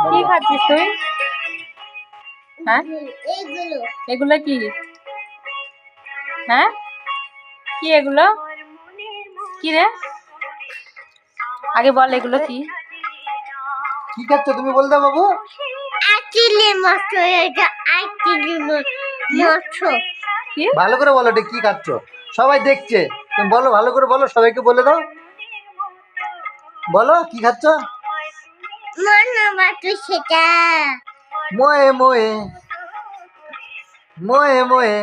কি খাচ্ছিস তুই? হ্যাঁ, এগুলো কি? হ্যাঁ, কি এগুলো? কি রে, আগে বল এগুলো কি? কি খাচ্ছ তুমি বল দাও বাবু। ভালো করে বলো এটা কি খাচ্ছ, সবাই দেখছে, তুমি বলো ভালো করে বলো, সবাইকে বলে দাও, বলো কি খাচ্ছ? মোয়ে মোয়ে মোয়ে মোয়ে